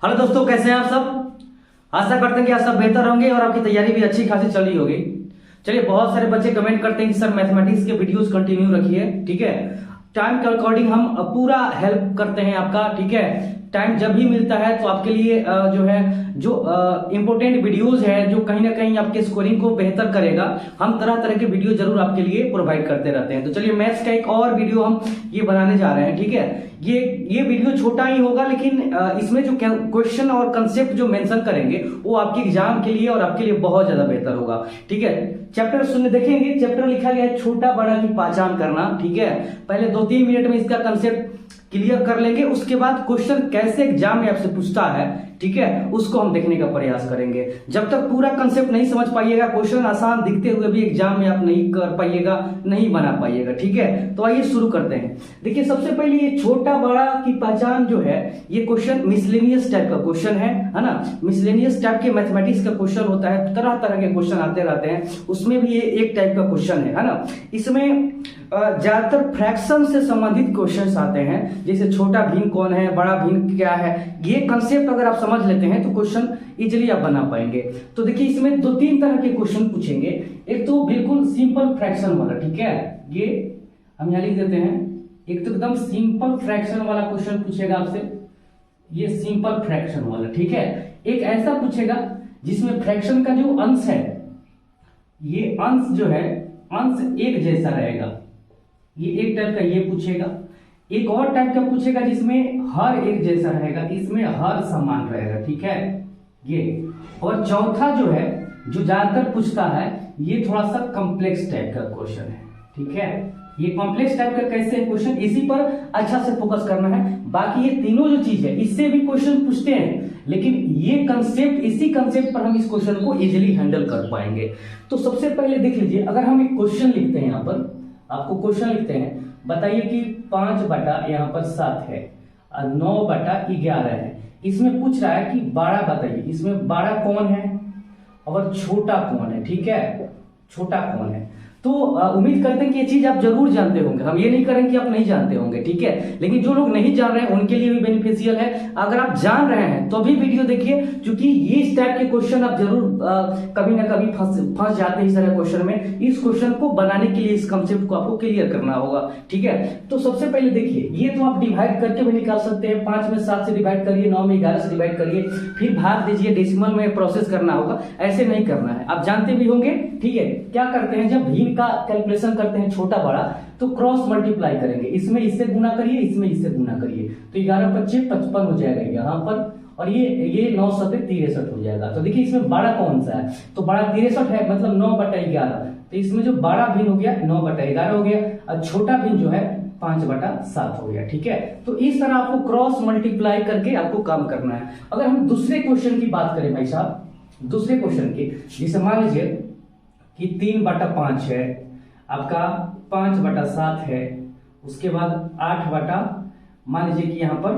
Hello दोस्तों, कैसे हैं आप सब। आशा करते हैं कि आप सब बेहतर होंगे और आपकी तैयारी भी अच्छी खासी चली होगी। चलिए, बहुत सारे बच्चे कमेंट करते हैं कि सर मैथमेटिक्स के वीडियोस कंटिन्यू रखिए। ठीक है, टाइम के अकॉर्डिंग हम पूरा हेल्प करते हैं आपका। ठीक है, टाइम जब भी मिलता है तो आपके लिए जो इंपॉर्टेंट वीडियोस है जो कहीं ना कहीं आपके स्कोरिंग को बेहतर करेगा, हम तरह तरह के वीडियो जरूर आपके लिए प्रोवाइड करते रहते हैं। तो चलिए, मैथ्स का एक और वीडियो हम ये बनाने जा रहे हैं। ठीक है, ये वीडियो छोटा ही होगा, लेकिन इसमें जो क्वेश्चन और कंसेप्ट जो मेंशन करेंगे वो आपके एग्जाम के लिए और आपके लिए बहुत ज्यादा बेहतर होगा। ठीक है, चैप्टर सुनने देखेंगे। चैप्टर लिखा गया है छोटा बड़ा की पहचान करना। ठीक है, पहले 2-3 मिनट में इसका कंसेप्ट क्लियर कर लेंगे। उसके बाद क्वेश्चन कैसे एग्जाम में आपसे पूछता है, ठीक है, उसको हम देखने का प्रयास करेंगे। जब तक पूरा कंसेप्ट नहीं समझ पाइएगा, क्वेश्चन आसान दिखते हुए भी एग्जाम में आप नहीं कर पाइएगा, नहीं बना पाइएगा। ठीक है, तो आइए शुरू करते हैं। देखिए, सबसे पहले ये छोटा बड़ा की पहचान जो है, ये क्वेश्चन मिसलेनियस टाइप का क्वेश्चन है ना। मिसलेनियस टाइप के मैथमेटिक्स का क्वेश्चन होता है, तरह तरह के क्वेश्चन आते रहते हैं, उसमें भी ये एक टाइप का क्वेश्चन है ना। इसमें ज्यादातर फ्रैक्शन से संबंधित क्वेश्चंस आते हैं, जैसे छोटा भिन्न कौन है, बड़ा भिन्न क्या है। ये कंसेप्ट अगर आप समझ लेते हैं तो क्वेश्चन इजीली आप बना पाएंगे। तो देखिए, इसमें 2-3 तरह के क्वेश्चन पूछेंगे। एक तो बिल्कुल सिंपल फ्रैक्शन वाला, ठीक है, ये हम यहां लिख देते हैं। एक तो एकदम सिंपल फ्रैक्शन वाला क्वेश्चन पूछेगा आपसे, ये सिंपल फ्रैक्शन वाला। ठीक है, एक ऐसा पूछेगा जिसमें फ्रैक्शन का जो अंश है, ये अंश जो है, अंश एक जैसा रहेगा, ये एक टाइप का ये पूछेगा। एक और टाइप का पूछेगा जिसमें हर एक जैसा रहेगा, इसमें हर समान रहेगा। ठीक है, ये। और चौथा जो है, जो ज्यादातर पूछता है, ये थोड़ा सा कॉम्प्लेक्स टाइप का क्वेश्चन है। ठीक है, ये कॉम्प्लेक्स टाइप का कैसे क्वेश्चन, इसी पर अच्छा से फोकस करना है। बाकी ये तीनों जो चीज है, इससे भी क्वेश्चन पूछते हैं, लेकिन ये कंसेप्ट, इसी कंसेप्ट पर हम इस क्वेश्चन को इजीली हैंडल कर पाएंगे। तो सबसे पहले देख लीजिए, अगर हम एक क्वेश्चन लिखते हैं, यहाँ पर आपको क्वेश्चन लिखते हैं, बताइए कि 5/, यहाँ पर 7 है और 9/11 है। इसमें पूछ रहा है कि बड़ा बताइए, इसमें बड़ा कौन है और छोटा कौन है। ठीक है, छोटा कौन है। तो उम्मीद करते हैं कि ये चीज आप जरूर जानते होंगे, हम ये नहीं करेंगे कि आप नहीं जानते होंगे। ठीक है, लेकिन जो लोग नहीं जान रहे हैं उनके लिए भी बेनिफिशियल है। अगर आप जान रहे हैं तो भी वीडियो देखिए, क्योंकि ये इस टाइप के क्वेश्चन आप जरूर कभी ना कभी फंस जाते हैं इस तरह क्वेश्चन में। इस क्वेश्चन को बनाने के लिए इस कंसेप्ट को आपको क्लियर करना होगा। ठीक है, तो सबसे पहले देखिए, ये तो आप डिवाइड करके भी निकाल सकते हैं। 5 में 7 से डिवाइड करिए, 9 में 11 से डिवाइड करिए, फिर भाग दीजिए, डेसिमल में प्रोसेस करना होगा। ऐसे नहीं करना है, आप जानते भी होंगे। ठीक है, क्या करते हैं, जब भिन्न का कैलकुलेशन करते हैं छोटा बड़ा, तो क्रॉस मल्टीप्लाई करेंगे, इसमें इससे गुना करिए, इसमें इससे गुना करिए, तो 11×5 = 55 हो जाएगा यहाँ पर, और ये 9×7 = 63 हो जाएगा। तो देखिए, इसमें बड़ा कौन सा है, तो बड़ा 63 है, मतलब 9/11। तो इसमें जो बड़ा भिन्न हो गया 9/11 हो गया, और छोटा भिन्न जो है 5/7 हो गया। ठीक है, तो इस तरह आपको क्रॉस मल्टीप्लाई करके आपको काम करना है। अगर हम दूसरे क्वेश्चन की बात करें भाई साहब, दूसरे क्वेश्चन की, जैसे मान लीजिए कि 3/5 है, आपका 5/7 है, उसके बाद 8 मान लीजिए कि यहाँ पर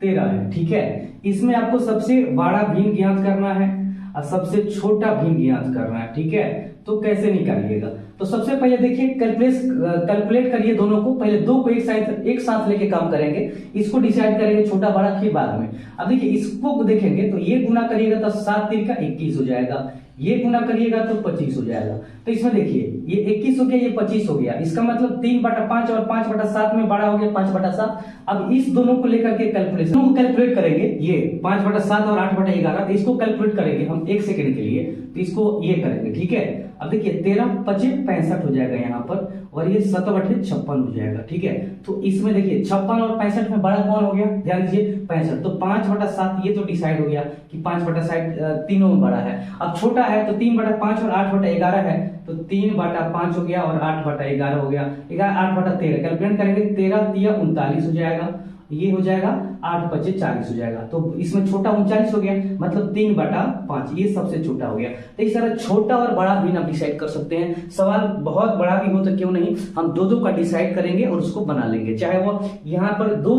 13 है। ठीक है, इसमें आपको सबसे बड़ा भिन्न ज्ञात करना है और सबसे छोटा भिन्न ज्ञात करना है। ठीक है, तो कैसे निकालिएगा, तो सबसे पहले देखिए, कैलकुलेट करिए दोनों को। पहले 2 को एक साथ लेके काम करेंगे, इसको डिसाइड करेंगे छोटा बड़ा, फिर बाद में। अब देखिए, इसको देखेंगे तो ये गुना करिएगा तो 7×3 = 21 हो जाएगा, ये गुना करिएगा तो 25 हो जाएगा। तो इसमें देखिए, ये 21 हो गया, ये 25 हो गया, इसका मतलब 3/5 और 5/7 में बड़ा हो गया 5/7। अब इस दोनों को लेकर के कैलकुलेशन को कैलकुलेट करेंगे, ये 5/7 और 8/11, तो इसको कैलकुलेट करेंगे हम 1 सेकंड के लिए, तो इसको ये करेंगे। ठीक है, अब देखिए 13×5 = 65 हो जाएगा यहाँ पर, और ये 7/56 हो जाएगा। ठीक है, तो इसमें देखिए 56 और 65 में बड़ा कौन हो गया, ध्यान दीजिए 65, तो 5/7 ये तो डिसाइड हो गया कि 5/7 तीनों में बड़ा है। अब छोटा है तो 3/5 और 8/11 है, तो 3/5 हो गया और 8/11 हो गया, 8/13 कैलकुलेट करेंगे, 13×3 = 39 हो जाएगा, ये हो जाएगा 8×5 = 40 हो जाएगा। तो इसमें छोटा 39 हो गया, मतलब 3/5, ये सबसे छोटा हो गया। तो इस तरह छोटा और बड़ा भी आप डिसाइड कर सकते हैं। सवाल बहुत बड़ा भी हो तो क्यों नहीं, हम 2-2 का डिसाइड करेंगे और उसको बना लेंगे, चाहे वो यहाँ पर 2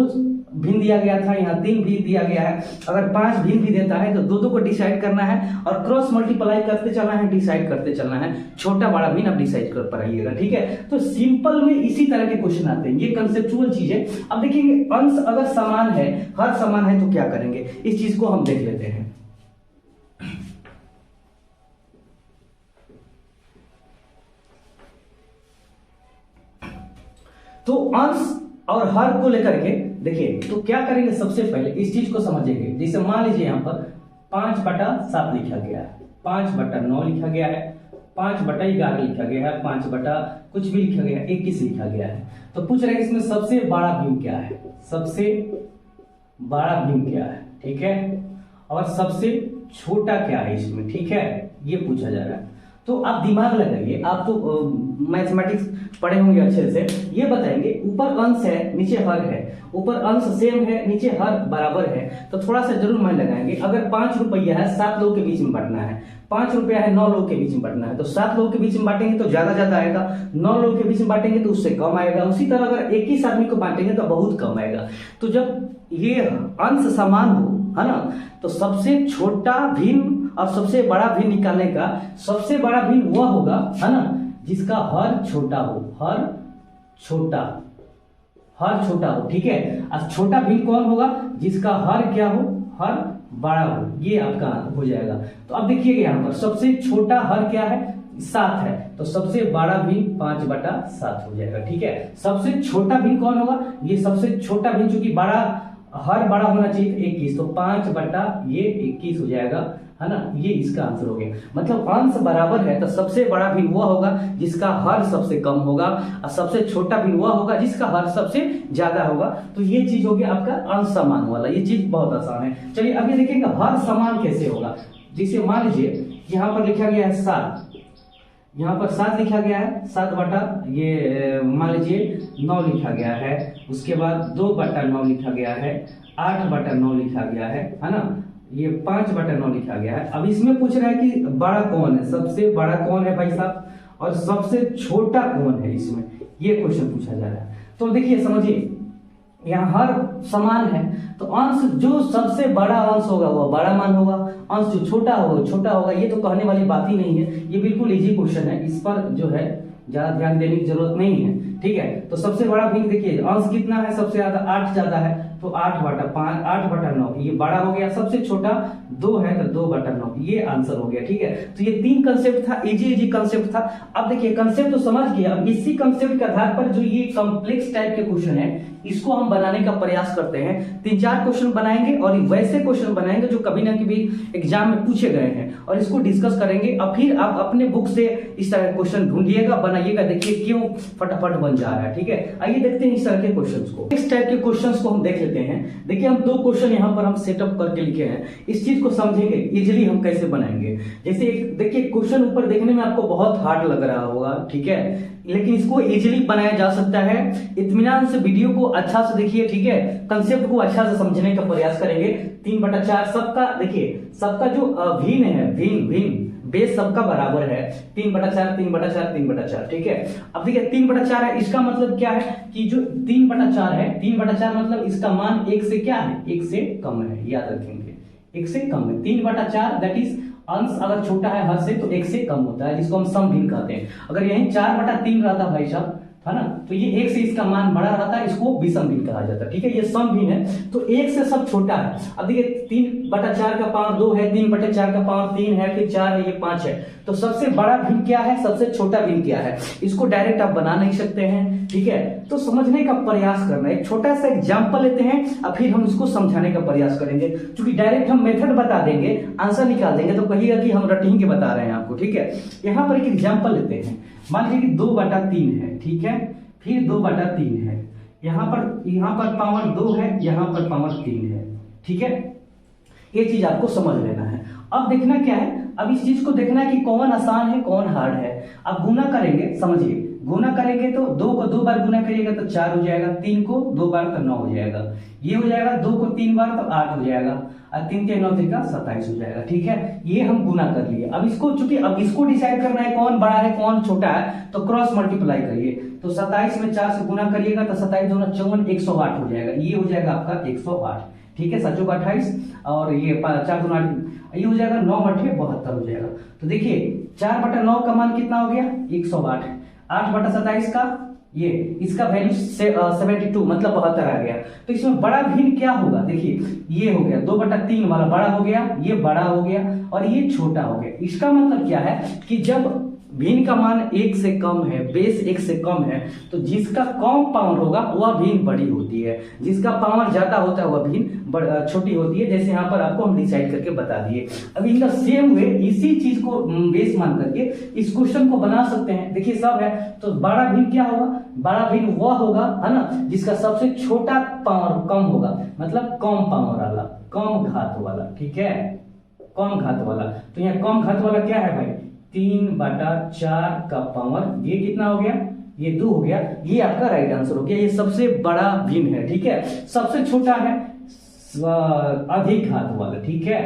भिन्न दिया गया था, यहाँ 3 भिन्न दिया गया है। अगर 5 भिन्न भी देता है तो दो को डिसाइड करना है और क्रॉस मल्टीप्लाई करते चलना है, डिसाइड करते चलना है, छोटा बड़ा भिन्न आप डिसाइड कर पाइएगा, ठीक है। तो सिंपल में इसी तरह के क्वेश्चन आते हैं, ये कंसेप्चुअल चीज है। अब देखिए अंश अगर समान है, हर समान है, तो क्या करेंगे, इस चीज को हम देख लेते हैं। तो अंश और हर को लेकर के देखिए, तो क्या करेंगे, सबसे पहले इस चीज को समझेंगे। जैसे मान लीजिए यहाँ पर 5/7 लिखा गया है, 5/9 लिखा गया है, 5/11 लिखा गया है, 5 कुछ भी लिखा गया है, 21 लिखा गया है। तो पूछ रहे हैं इसमें सबसे बड़ा भिन्न क्या है, सबसे बड़ा भिन्न क्या है, ठीक है, और सबसे छोटा क्या है इसमें, ठीक है, ये पूछा जा रहा है। तो आप दिमाग लगाइए, आप तो मैथमेटिक्स पढ़े होंगे अच्छे से। ये बताएंगे ऊपर अंश है नीचे हर है, ऊपर अंश सेम है नीचे हर बराबर है, तो थोड़ा सा जरूर मन लगाएंगे। अगर 5 रुपया है 7 लोगों के बीच में बांटना है, 5 रुपया है 9 लोगों के बीच में बांटना है, तो 7 लोगों के बीच में बांटेंगे तो ज्यादा आएगा, 9 लोगों के बीच में बांटेंगे तो उससे कम आएगा। उसी तरह अगर 21 आदमी को बांटेंगे तो बहुत कम आएगा। तो जब ये अंश समान हो, है ना, तो सबसे छोटा भिन्न और सबसे बड़ा भिन्न निकालने का, सबसे बड़ा भिन्न वह होगा, है ना, जिसका हर छोटा हो, हर छोटा हो, ठीक है। और छोटा भिन्न कौन होगा, जिसका हर क्या हो, हर बड़ा हो, ये आपका हो जाएगा। तो अब देखिएगा यहाँ पर सबसे छोटा हर क्या है, 7 है, तो सबसे बड़ा भिन्न 5/7 हो जाएगा, ठीक है। सबसे छोटा भिन्न कौन होगा, ये सबसे छोटा भिन्न, चूंकि बड़ा हर बड़ा होना चाहिए 21, तो 5/21 हो जाएगा, है ना, ये इसका आंसर हो गया। मतलब अंश बराबर है तो सबसे बड़ा भिन्न वह होगा जिसका हर सबसे कम होगा, और सबसे छोटा भिन्न वह होगा जिसका हर सबसे ज्यादा होगा। तो ये चीज हो गया आपका अंश समान वाला, ये चीज बहुत आसान है। चलिए अब ये देखेंगे हर समान कैसे होगा। जैसे मान लीजिए यहाँ पर लिखा गया है 7, यहाँ पर 7 लिखा गया है, 7 ये मान लीजिए 9 लिखा गया है, उसके बाद 2/9 लिखा गया है, 8/9 लिखा गया है ना, ये 5/9 लिखा गया है। अब इसमें पूछ रहा है कि बड़ा कौन है, सबसे बड़ा कौन है भाई साहब, और सबसे छोटा कौन है, इसमें ये क्वेश्चन पूछा जा रहा है। तो देखिए समझिए, यहाँ हर समान है तो अंश जो सबसे बड़ा अंश होगा वह बड़ा मान होगा, अंश जो छोटा होगा छोटा होगा। ये तो कहने वाली बात ही नहीं है, ये बिल्कुल इजी क्वेश्चन है, इस पर जो है ज्यादा ध्यान देने की जरूरत नहीं है, ठीक है। तो सबसे बड़ा भिन्न देखिए अंश कितना है, सबसे ज्यादा 8 ज्यादा है, तो 8/5 8/9 ये बड़ा हो गया। सबसे छोटा 2 है तो 2/9, ये आंसर हो गया, ठीक है। तो ये 3 कंसेप्ट था, इजी कंसेप्ट था। अब देखिए कंसेप्ट तो समझ गए, अब इसी कंसेप्ट के आधार पर जो ये कॉम्प्लेक्स टाइप के क्वेश्चन है इसको हम बनाने का प्रयास करते हैं। 3-4 क्वेश्चन बनाएंगे और वैसे क्वेश्चन बनाएंगे जो कभी ना कभी एग्जाम में पूछे गए हैं, और इसको डिस्कस करेंगे। अब फिर आप अपने बुक से इस तरह के क्वेश्चन ढूंढिएगा, बनाइएगा, देखिए क्यों फटाफट बन जा रहा है, ठीक है। आइए देखते हैं इस तरह के क्वेश्चंस को। इस टाइप के क्वेश्चंस को हम देख लेते हैं। देखिए हम 2 क्वेश्चन यहाँ पर हम सेटअप करके लिखे हैं, इस चीज को समझेंगे इजिली हम कैसे बनाएंगे। जैसे एक देखिए क्वेश्चन ऊपर देखने में आपको बहुत हार्ड लग रहा होगा, ठीक है, लेकिन इसको इजीली बनाया जा सकता है। इत्मीनान से वीडियो को अच्छा से देखिए, ठीक है, कंसेप्ट को अच्छा से समझने का प्रयास करेंगे। 3/4 सबका देखिए, सबका जो भिन्न है, भिन्न बेस सबका बराबर है, 3/4 3/4 3/4, ठीक है। अब देखिए 3/4 है, इसका मतलब क्या है कि जो 3/4 है, 3/4 मतलब इसका मान 1 से क्या है, 1 से कम है, याद रखेंगे 1 से कम है। 3/4 दैट इज अंश अगर छोटा है हर से तो 1 से कम होता है, जिसको हम सम भिन्न कहते हैं। अगर यही 4/3 रहता भाई साहब, है ना, तो ये 1 से इसका मान बड़ा रहता है, इसको विषम भिन्न कहा जाता है, ठीक है। ये सम भिन्न है तो 1 से सब छोटा है। अब देखिए 3/4 का पावर 2 है, 3/4 का पावर 3 है, फिर 4 है, ये 5 है। तो सबसे बड़ा भिन्न क्या है, सबसे छोटा भिन्न क्या है, इसको डायरेक्ट आप बना नहीं सकते हैं, ठीक है। तो समझने का प्रयास करना है, एक छोटा सा एग्जाम्पल लेते हैं और फिर हम इसको समझाने का प्रयास करेंगे। क्योंकि डायरेक्ट हम मेथड बता देंगे, आंसर निकाल देंगे तो कहिएगा कि हम रटिंग के बता रहे हैं आपको, ठीक है। यहाँ पर एक एग्जाम्पल लेते हैं, मान लीजिए कि 2/3 है, ठीक है, फिर 2/3 है, यहाँ पर पावर 2 है, यहाँ पर पावर 3 है, ठीक है। ये चीज आपको समझ लेना है। अब देखना क्या है, अब इस चीज को देखना है कि कौन आसान है कौन हार्ड है। अब गुना करेंगे, समझिए गुना करेंगे तो 2 को 2 बार गुना करिएगा तो 4 हो जाएगा, 3 को 2 बार तो 9 हो जाएगा, ये हो जाएगा 2 को 3 बार तो 8 हो जाएगा, और 3 3 9 का 27 हो जाएगा। ठीक है, ये हम गुना कर लिए। अब इसको चूंकि अब इसको डिसाइड करना है कौन बड़ा है कौन छोटा है, तो क्रॉस मल्टीप्लाई करिए। तो 27 में 4 से गुना करिएगा तो 27 दूना 54, 108 हो जाएगा, ये हो जाएगा आपका 108। ठीक है, 7 का 28 और ये 4 दूना, ये हो जाएगा 9 बटे 72 हो जाएगा। तो देखिए 4 बटा 9 का मान कितना हो गया 108, 8 बटा 27 का ये इसका वैल्यू 72 मतलब 72 आ गया। तो इसमें बड़ा भिन्न क्या होगा, देखिए ये हो गया 2 बटा 3 वाला बड़ा हो गया, ये बड़ा हो गया और ये छोटा हो गया। इसका मतलब क्या है कि जब भिन्न का मान 1 से कम है, बेस 1 से कम है, तो जिसका कम पावर होगा वह भिन्न बड़ी होती है, जिसका पावर ज्यादा होता है वह भिन्न छोटी होती है। जैसे यहाँ पर आपको हम डिसाइड करके बता दिए। अब इनका सेम वे इसी चीज को बेस मान करके इस क्वेश्चन को बना सकते हैं। देखिए सब है तो बड़ा भिन्न क्या होगा, बड़ा भिन्न वह होगा है ना जिसका सबसे छोटा पावर कम होगा, मतलब कम पावर वाला, कम घात वाला। ठीक है, कम घात वाला। तो यहाँ कम घात वाला क्या है भाई 3 बटा 4 का पावर, ये कितना हो गया ये 2 हो गया, ये आपका राइट आंसर हो गया। ये सबसे बड़ा भिन्न है। ठीक है, सबसे छोटा है अधिक घात वाला। ठीक है,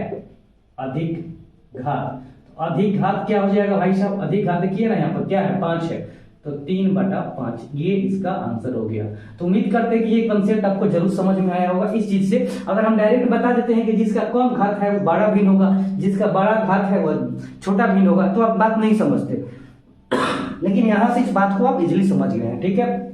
अधिक घात, अधिक घात क्या हो जाएगा भाई साहब, अधिक घात देखिए ना यहाँ पर क्या है 5 है, तो 3 बटा 5 ये इसका आंसर हो गया। तो उम्मीद करते हैं कि ये कंसेप्ट आपको जरूर समझ में आया होगा। इस चीज से अगर हम डायरेक्ट बता देते हैं कि जिसका कम घात है वो बड़ा भिन्न होगा, जिसका बड़ा घात है वो छोटा भिन्न होगा, तो आप बात नहीं समझते। लेकिन यहां से इस बात को आप इजिली समझ गए हैं। ठीक है,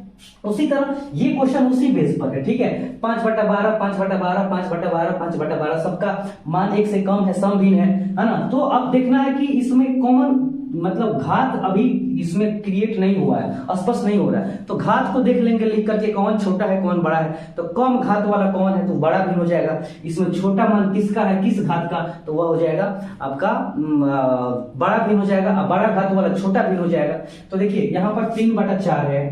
उसी तरह ये क्वेश्चन उसी बेस पर है। ठीक है, 5 बटा 12, 5 बटा 12, 5 बटा 12, 5 बटा 12 सबका मान 1 से कम है, सम भिन्न है ना। तो अब देखना है कि इसमें कॉमन मतलब घात अभी इसमें क्रिएट नहीं हुआ है, स्पष्ट नहीं हो रहा है, तो घात को देख लेंगे लिख करके कौन छोटा है कौन बड़ा है। तो कम घात वाला कौन है तो बड़ा भिन्न हो जाएगा। इसमें छोटा मान किसका है किस घात का, तो वह हो जाएगा आपका बड़ा भिन्न हो जाएगा, बड़ा घात वाला छोटा भिन्न हो जाएगा। तो देखिए यहाँ पर 3 बटा 4 है,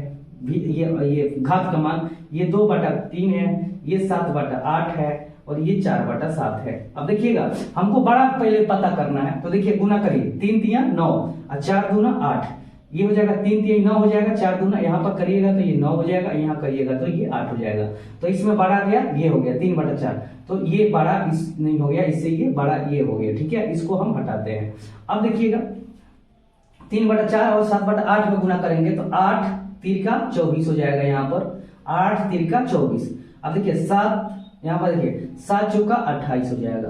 ये घात का मान, ये 2 बटा 3 है, ये 7 बटा 8 है और ये 4 बटा 7 है। अब देखिएगा हमको बड़ा पहले पता करना है, तो देखिए गुना करिए 3 तिया 9 और 4 दूना 8, ये हो जाएगा 3 तिया 9 हो जाएगा, 4 दूना यहाँ पर करिएगा तो ये 9 हो जाएगा, यहाँ करिएगा तो ये 8 हो जाएगा। तो इसमें बड़ा गया ये हो गया 3 बटा 4, तो ये बड़ा इस नहीं हो गया, इससे ये बड़ा ये हो गया। ठीक है, इसको हम हटाते हैं। अब देखिएगा 3 बटा 4 और 7 बटा 8 में गुना करेंगे तो 8 3 का 24 हो जाएगा, यहाँ पर 8 3 का 24। अब देखिए 7 यहाँ पर देखिए 7 चौका 28 हो जाएगा।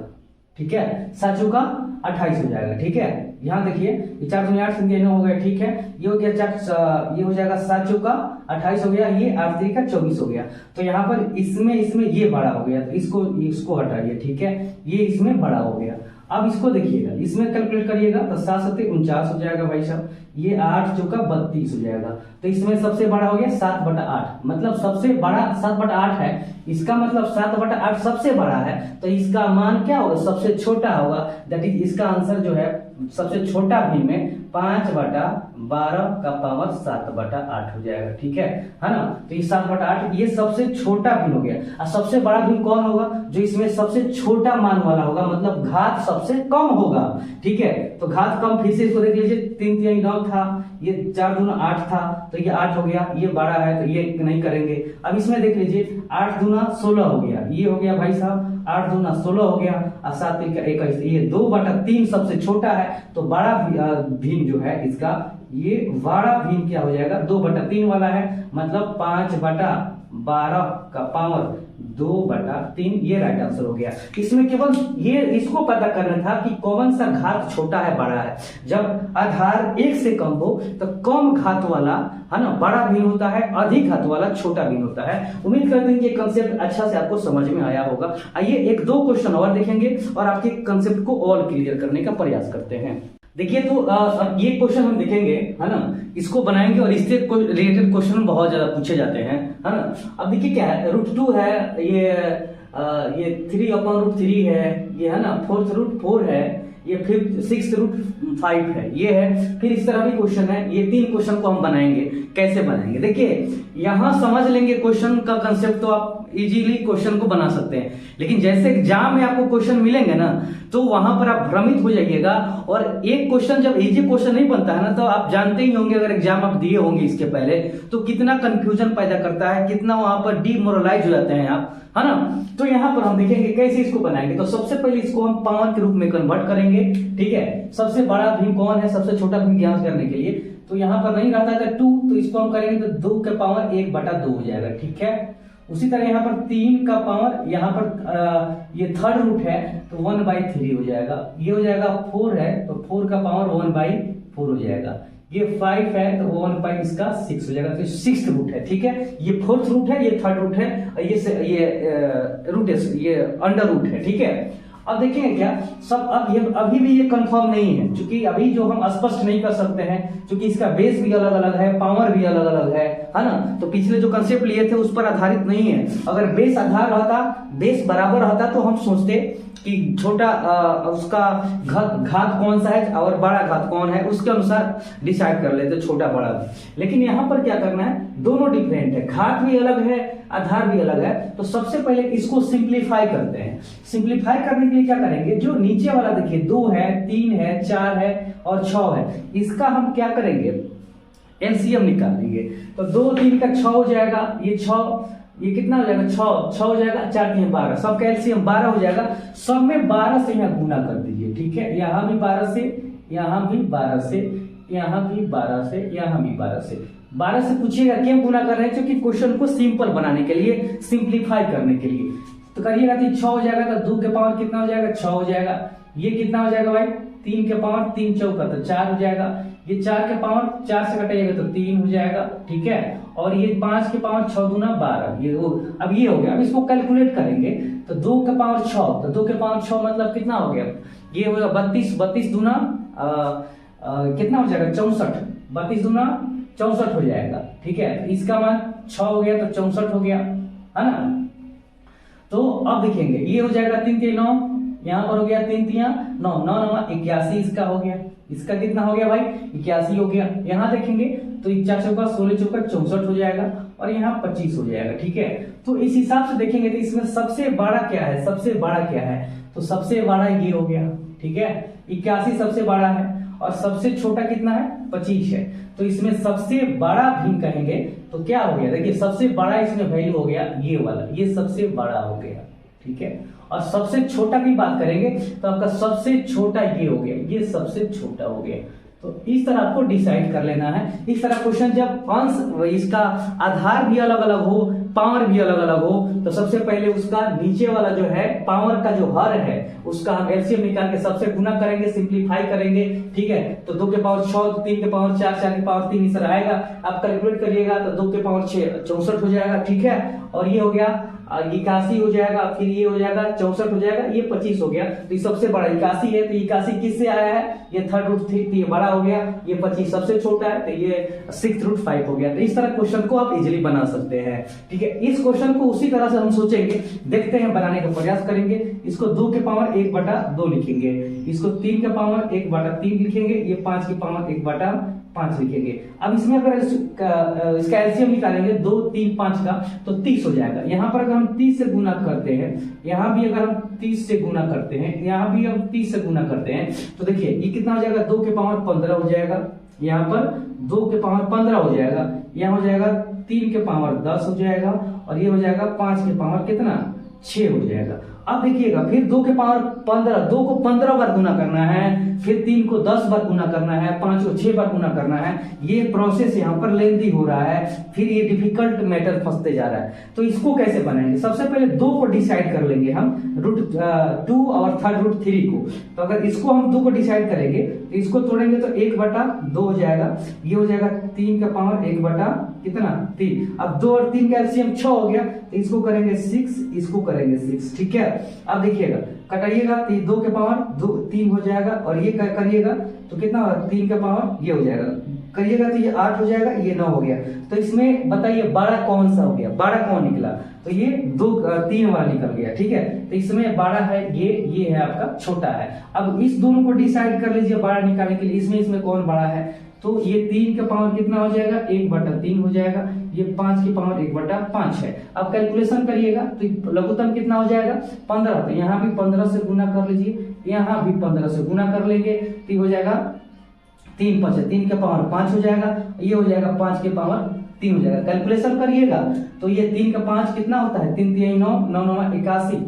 ठीक है, 7 चौका 28 हो जाएगा। ठीक है, यहाँ देखिए 4 दूनी 8 3 9 हो गया। ठीक है, ये हो गया 4, ये हो जाएगा 7 चौका 28 हो गया, ये 8 3 का 24 हो गया। तो यहाँ पर इसमें ये बड़ा हो गया, तो इसको हटाइए। ठीक है, ये इसमें बड़ा हो गया। अब इसको देखिएगा, इसमें कैलकुलेट करिएगा तो 7 7 49 हो जाएगा भाई साहब, ये 8 चौका 32 हो जाएगा। तो इसमें सबसे बड़ा हो गया 7 बटा 8, मतलब सबसे बड़ा 7 बटा 8 है, इसका मतलब 7 बटा 8 सबसे बड़ा है, तो इसका मान क्या होगा सबसे छोटा होगा। दैट इज इसका आंसर जो है सबसे छोटा भिन्न में 5 बटा 12 का पावर 7 बटा 8 हो जाएगा। ठीक है ना, तो ये 7 बटा 8 ये सबसे छोटा भिन्न हो गया। और सबसे बड़ा भिन्न कौन होगा, जो इसमें सबसे छोटा मान वाला होगा, मतलब घात सबसे कम होगा। ठीक है, तो घात कम फिर से इसको देख लीजिए, 3 3 9 था, ये 4 दूना 8 था, तो ये 8 हो गया, ये बड़ा है तो ये नहीं करेंगे। अब इसमें देख लीजिए 8 दूना 16 हो गया, ये हो गया भाई साहब 8 दूना 16 हो गया, और 7 3 का 21, ये 2 बटा 3 सबसे छोटा है, तो बड़ा भिन्न जो है इसका ये बड़ा भिन्न क्या हो जाएगा 2 बटा 3 वाला है, मतलब 5 बटा 12 का पावर 2 बटा 3, ये राइट आंसर हो गया। इसमें केवल ये इसको पता करना था कि कौन सा घात छोटा है बड़ा है। जब आधार 1 से कम हो तो कम घात वाला है ना बड़ा भिन्न होता है, अधिक घात वाला छोटा भिन्न होता है। उम्मीद करते हैं कि ये कंसेप्ट अच्छा से आपको समझ में आया होगा। आइए 1-2 क्वेश्चन और देखेंगे और आपके कंसेप्ट को और क्लियर करने का प्रयास करते हैं। देखिए तो अब ये क्वेश्चन हम देखेंगे है ना, इसको बनाएंगे और इससे रिलेटेड क्वेश्चन बहुत ज्यादा पूछे जाते हैं है ना। अब देखिए क्या है, √2 है, ये 3/√3 है, ये है ना 4th √4 है, ये 6th √5 है, ये है। फिर इस तरह भी क्वेश्चन है, ये 3 क्वेश्चन को हम बनाएंगे। कैसे बनाएंगे देखिए, यहां समझ लेंगे क्वेश्चन का कंसेप्ट तो आप इजीली क्वेश्चन को बना सकते हैं। लेकिन जैसे एग्जाम में आपको क्वेश्चन मिलेंगे ना, तो वहां पर आप भ्रमित हो जाइएगा। और एक क्वेश्चन जब इजी क्वेश्चन नहीं बनता है ना, तो आप जानते ही होंगे, अगर एग्जाम आप दिए होंगे इसके पहले, तो कितना कंफ्यूजन पैदा करता है, कितना वहां पर डिमोरलाइज हो जाते हैं आप, है ना। तो यहाँ पर हम देखेंगे कैसे इसको बनाएंगे। तो सबसे पहले इसको हम पावर के रूप में कन्वर्ट करेंगे, ठीक है। सबसे बड़ा भीम कौन है, सबसे छोटा भीम ज्ञात करने के लिए, तो यहाँ पर नहीं रहता है 2, तो इसको हम करेंगे तो 2 के पावर 1/2 हो जाएगा, ठीक है। उसी तरह यहाँ पर 3 का पावर, यहाँ पर ये थर्ड रूट है तो 1/3 हो जाएगा। ये हो जाएगा 4 है तो 4 का पावर 1/4 हो जाएगा। ये 5 है तो 1/6 हो जाएगा, तो 6th रूट है, ठीक है। ये 4th रूट है, ये थर्ड रूट है, ये रूट है, ये अंडर रूट है, ठीक है। अब देखेंगे क्या सब, अब ये अभी भी ये कंफर्म नहीं है, क्योंकि अभी जो हम स्पष्ट नहीं कर सकते हैं, क्योंकि इसका बेस भी अलग अलग है, पावर भी अलग अलग है ना। तो पिछले जो कंसेप्ट लिए थे उस पर आधारित नहीं है। अगर बेस आधार रहता, बेस बराबर रहता, तो हम सोचते कि छोटा उसका घात कौन सा है और बड़ा घात कौन है, उसके अनुसार डिसाइड कर लेते छोटा बड़ा। लेकिन यहाँ पर क्या करना है, दोनों डिफरेंट है, घात भी अलग है, आधार भी अलग है। तो सबसे पहले इसको सिंप्लीफाई करते हैं। सिंप्लीफाई करने के लिए क्या करेंगे, जो नीचे वाला देखिए 2 है, 3 है, 4 है और 6 है, इसका हम क्या करेंगे, एलसीएम निकालेंगे। तो 2 3 का 6 हो जाएगा, ये 6, ये कितना हो जाएगा, 6 हो जाएगा, 4 3 12, सबका एलसीएम 12 हो जाएगा। सब में 12 से यहाँ गुना कर दीजिए, ठीक है। यहाँ भी 12 से, यहाँ भी 12 से, यहाँ भी 12 से, यहाँ भी 12 से। 12 से पूछिएगा क्यों गुना कर रहे हैं, क्योंकि क्वेश्चन को सिंपल बनाने के लिए, सिंप्लीफाई करने के लिए। तो करिएगा तो 6 हो जाएगा, तो 2 के पावर कितना हो जाएगा, 6 हो जाएगा। ये कितना हो जाएगा भाई, 3 के पावर 3 चौका तो 4 हो जाएगा। ये 4 के पावर 4 से कटाइएगा तो 3 हो जाएगा, ठीक है। और ये 5 के पावर 6 दूना 12, ये अब ये हो गया। अब इसको कैलकुलेट करेंगे तो 2 के पावर 6, तो 2 के पावर 6 मतलब कितना हो गया, ये हो गया 32, 32 दूना कितना हो जाएगा, 64, 32 दूना 64 हो जाएगा, ठीक है। इसका मान 6 हो गया तो 64 हो गया, है ना। तो अब देखेंगे ये हो जाएगा 3 3 9, यहाँ पर हो गया 3 3 9, 9 9 81, इसका हो गया। इसका कितना हो गया भाई, 81 हो गया। यहाँ देखेंगे तो 4 चौका 16 चौका 64 हो जाएगा और यहाँ 25 हो जाएगा, ठीक है। तो इस हिसाब से देखेंगे तो इसमें सबसे बड़ा क्या है, सबसे बड़ा क्या है, तो सबसे बड़ा ये हो गया, ठीक है। 81 सबसे बड़ा है और सबसे छोटा कितना है, 25 है। तो इसमें सबसे बड़ा भीम कहेंगे तो क्या हो गया, देखिए सबसे बड़ा इसमें वैल्यू हो गया ये वाला, ये सबसे बड़ा हो गया, ठीक है। और सबसे छोटा की बात करेंगे तो आपका सबसे छोटा ये हो गया, ये सबसे छोटा हो गया। तो इस तरह आपको डिसाइड कर लेना है। इस तरह क्वेश्चन जब अंश, इसका आधार भी अलग अलग हो, पावर भी अलग अलग हो, तो सबसे पहले उसका नीचे वाला जो है पावर का जो हर है उसका हम एलसीएम निकाल के सबसे गुना करेंगे, सिंप्लीफाई करेंगे, ठीक है। तो 2 के पावर 6, 3 के पावर 4, 4 के पावर 3 इस तरह आएगा। आप कैलकुलेट करिएगा तो 2 के पावर 6 64 हो जाएगा, ठीक है। और ये हो गया 81 हो जाएगा, फिर ये हो जाएगा 64 हो जाएगा, ये 25 हो गया। तो ये सबसे बड़ा 81 है, तो 81 किससे आया है, ये थर्ड रूट 3, तो ये बड़ा हो गया। ये 25 सबसे छोटा है, तो ये 6th रूट 5 हो गया। तो इस तरह क्वेश्चन को आप इजीली बना सकते हैं, ठीक है। इस क्वेश्चन को उसी तरह से हम सोचेंगे, देखते हैं, बनाने का प्रयास करेंगे। इसको 2 के पावर 1/2 लिखेंगे, इसको 3 के पावर 1/3 लिखेंगे, ये 5 के पावर 1/5 लिखेंगे। अब इसमें अगर इसका एलसीएम निकालेंगे 2 3 5 का तो 30 हो जाएगा। यहाँ पर अगर हम 30 से गुना करते हैं, यहाँ भी अगर हम 30 से गुना करते हैं, यहाँ भी हम 30 से गुना करते हैं, तो देखिए ये कितना हो जाएगा, 2 के पावर 15 हो जाएगा। यहाँ पर 2 के पावर 15 हो जाएगा, यहाँ हो जाएगा 3 के पावर 10 हो जाएगा और ये हो जाएगा 5 के पावर कितना, 6 हो जाएगा। अब देखिएगा फिर 2 के पावर 15, 2 को 15 बार गुना करना है, फिर 3 को 10 बार गुना करना है, 5 को 6 बार गुना करना है। ये प्रोसेस यहाँ पर लेंदी हो रहा है, फिर ये डिफिकल्ट मैटर फंसते जा रहा है। तो इसको कैसे बनाएंगे, सबसे पहले 2 को डिसाइड कर लेंगे हम, रूट 2 और थर्ड रूट 3 को। तो अगर इसको हम 2 को डिसाइड करेंगे तो इसको तोड़ेंगे तो 1/2 हो जाएगा, ये हो जाएगा 3 का पावर 1/3। अब 2 और 3 का एलसीएम 6 हो गया, तो इसको करेंगे 6, इसको करेंगे 6, ठीक है। अब देखिएगा कटाइएगा तो 2 के पावर 3 हो जाएगा और ये करिएगा तो कितना होगा, 3 का पावर ये हो जाएगा, करिएगा तो ये 8 हो जाएगा, ये 9 हो गया। तो इसमें बताइए बड़ा कौन सा हो गया, बड़ा कौन निकला, तो ये 3 वाला निकल गया, ठीक है। तो इसमें बड़ा है ये है आपका छोटा है। अब इस दोनों को डिसाइड कर लीजिए बड़ा निकालने के लिए, इसमें कौन बड़ा है, तो ये 3 का पावर कितना हो जाएगा, 1/3 हो जाएगा। ये 5 की पावर 1/5 है। अब कैलकुलेशन करिएगा तो लघुत्तम कितना हो जाएगा, 15। तो यहाँ भी 15 से गुना कर लीजिए, यहाँ भी 15 से गुना कर लेंगे तो हो जाएगा 3 5 3 के पावर 5 हो जाएगा, ये हो जाएगा 5 के पावर 3 हो जाएगा। कैलकुलेशन करिएगा तो ये 3 का 5 कितना होता है, 3 3 9 9 9 81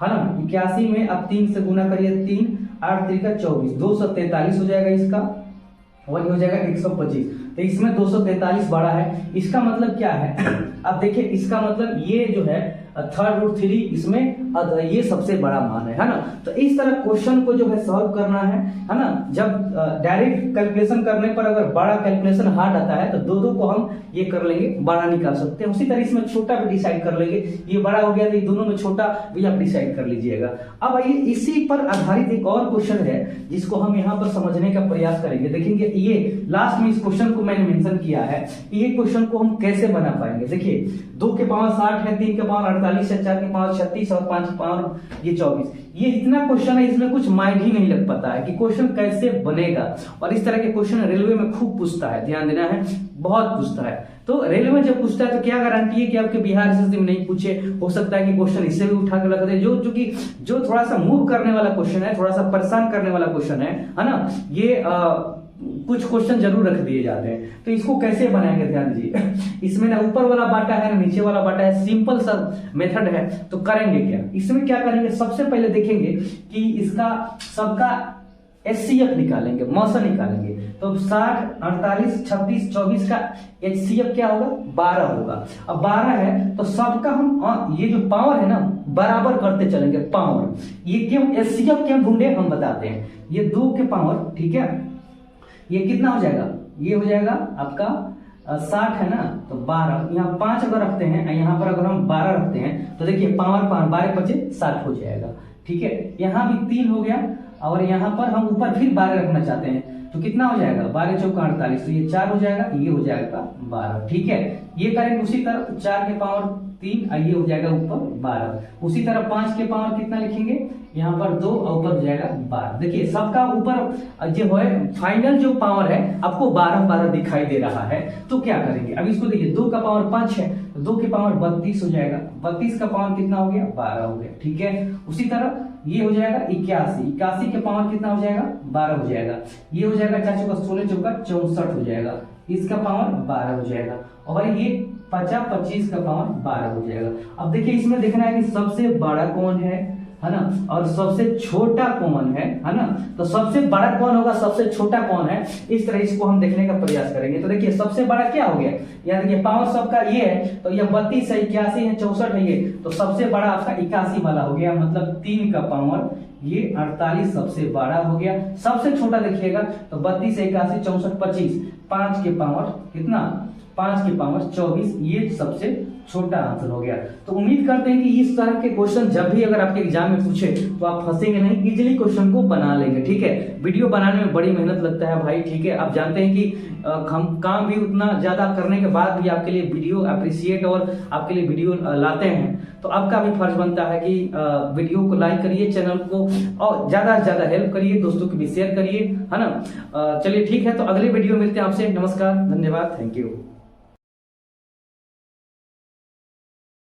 है ना। 81 में अब 3 से गुना करिए, 3 8 3 का 24, 243 हो जाएगा इसका, वही हो जाएगा 125। तो इसमें 243 बड़ा है। इसका मतलब क्या है अब देखिए, इसका मतलब ये जो है 3/3 इसमें ये सबसे बड़ा मान है ना। तो इस तरह क्वेश्चन को जो है सॉल्व करना है ना। जब डायरेक्ट कैलकुलेशन करने पर अगर बड़ा कैलकुलेशन हार्ड आता है तो दो को हम ये कर लेंगे, बड़ा निकाल सकते हैं। उसी तरह इसमें छोटा भी डिसाइड कर लेंगे, ये बड़ा हो गया तो ये दोनों में छोटा भी आप डिसाइड कर लीजिएगा। अब आइए इसी पर आधारित एक और क्वेश्चन है जिसको हम यहाँ पर समझने का प्रयास करेंगे। देखेंगे ये लास्ट में इस क्वेश्चन को मैंने मेंशन किया है, ये क्वेश्चन को हम कैसे बना पाएंगे। देखिए 2 के पावर 60 है, 3 के पावर 48 है, 4 के पावर 36 और 5 के पावर ये 24। ये इतना क्वेश्चन है, इसमें कुछ माइंड ही नहीं लग पाता है कि क्वेश्चन कैसे बनेगा। और इस तरह के क्वेश्चन रेलवे में खूब पूछता है, ध्यान देना है, बहुत पूछता है। तो रेलवे जब पूछता है तो क्या गारंटी है कि आपके बिहार से नहीं पूछे, हो सकता है कि क्वेश्चन इससे भी उठा के रख दे, जो थोड़ा सा मूव करने वाला क्वेश्चन है, थोड़ा सा परेशान करने वाला क्वेश्चन है ना। ये कुछ क्वेश्चन जरूर रख दिए जाते हैं। तो इसको कैसे बनाएंगे, ध्यान दीजिए। इसमें ना ऊपर वाला बाटा है ना नीचे वाला बाटा है, सिंपल सा मेथड है। तो करेंगे क्या, इसमें क्या करेंगे, सबसे पहले देखेंगे कि इसका सबका HCF निकालेंगे, मौसा निकालेंगे। तो 60 48 36 24 का HCF क्या होगा, 12 होगा। अब 12 है तो सबका हम ये जो पावर है ना बराबर करते चलेंगे। पावर ये क्यों, HCF क्यों ढूंढे हम बताते हैं। ये 2 के पावर, ठीक है, ये कितना हो जाएगा, ये हो जाएगा आपका 60 है ना, तो 12। यहाँ 5 अगर रखते हैं, यहाँ पर अगर हम 12 रखते हैं तो देखिए पावर 12 5 60 हो जाएगा, ठीक है। यहाँ भी 3 हो गया और यहाँ पर हम ऊपर फिर 12 रखना चाहते हैं तो कितना हो जाएगा, 12 चौका 48, तो ये 4 हो जाएगा, ये हो जाएगा 12, ठीक है। ये करेंगे उसी तरह, 4 के पावर 3, ये हो जाएगा ऊपर 12। उसी तरह 5 के पावर कितना लिखेंगे, यहाँ पर 2 और ऊपर हो जाएगा 12। देखिए सबका ऊपर जो है फाइनल जो पावर है आपको 12 12 दिखाई दे रहा है। तो क्या करेंगे, अब इसको देखिए 2 का पावर 5 है तो 2 के पावर 32 हो जाएगा, 32 का पावर कितना हो गया, 12 हो गया, ठीक है। उसी तरह ये हो जाएगा 81, 81 के पावर कितना हो जाएगा, 12 हो जाएगा। ये हो जाएगा 4 चौका 16 चौका 64 हो जाएगा, इसका पावर 12 हो जाएगा। और ये 50 25 का पावर 12 हो जाएगा। अब देखिए इसमें देखना है कि सबसे बड़ा कौन है ना, और सबसे छोटा कौन है ना। तो सबसे बड़ा कौन होगा, सबसे छोटा कौन है, इस तरह इसको हम देखने का प्रयास करेंगे। तो देखिए सबसे बड़ा क्या हो गया, यानी देखिए पावर सबका ये है तो ये 32 है, 81 है, 64 है, ये तो सबसे बड़ा आपका 81 वाला हो गया। मतलब 3 का पावर ये 48 सबसे बड़ा हो गया। सबसे छोटा देखिएगा तो 32 81 64 25, 5 के पावर कितना, 5 के पावर 24, ये सबसे छोटा आंसर हो गया। तो उम्मीद करते हैं कि इस तरह के क्वेश्चन जब भी अगर आपके एग्जाम में पूछे तो आप फंसेंगे नहीं, इजीली क्वेश्चन को बना लेंगे, ठीक है। वीडियो बनाने में बड़ी मेहनत लगता है भाई, ठीक है। आप जानते हैं कि हम काम भी उतना ज्यादा करने के बाद भी आपके लिए वीडियो अप्रिशिएट और आपके लिए वीडियो लाते हैं, तो आपका भी फर्ज बनता है कि वीडियो को लाइक करिए, चैनल को और ज्यादा से ज्यादा हेल्प करिए, दोस्तों को भी शेयर करिए, है ना। चलिए ठीक है, तो अगले वीडियो मिलते हैं आपसे। नमस्कार, धन्यवाद, थैंक यू।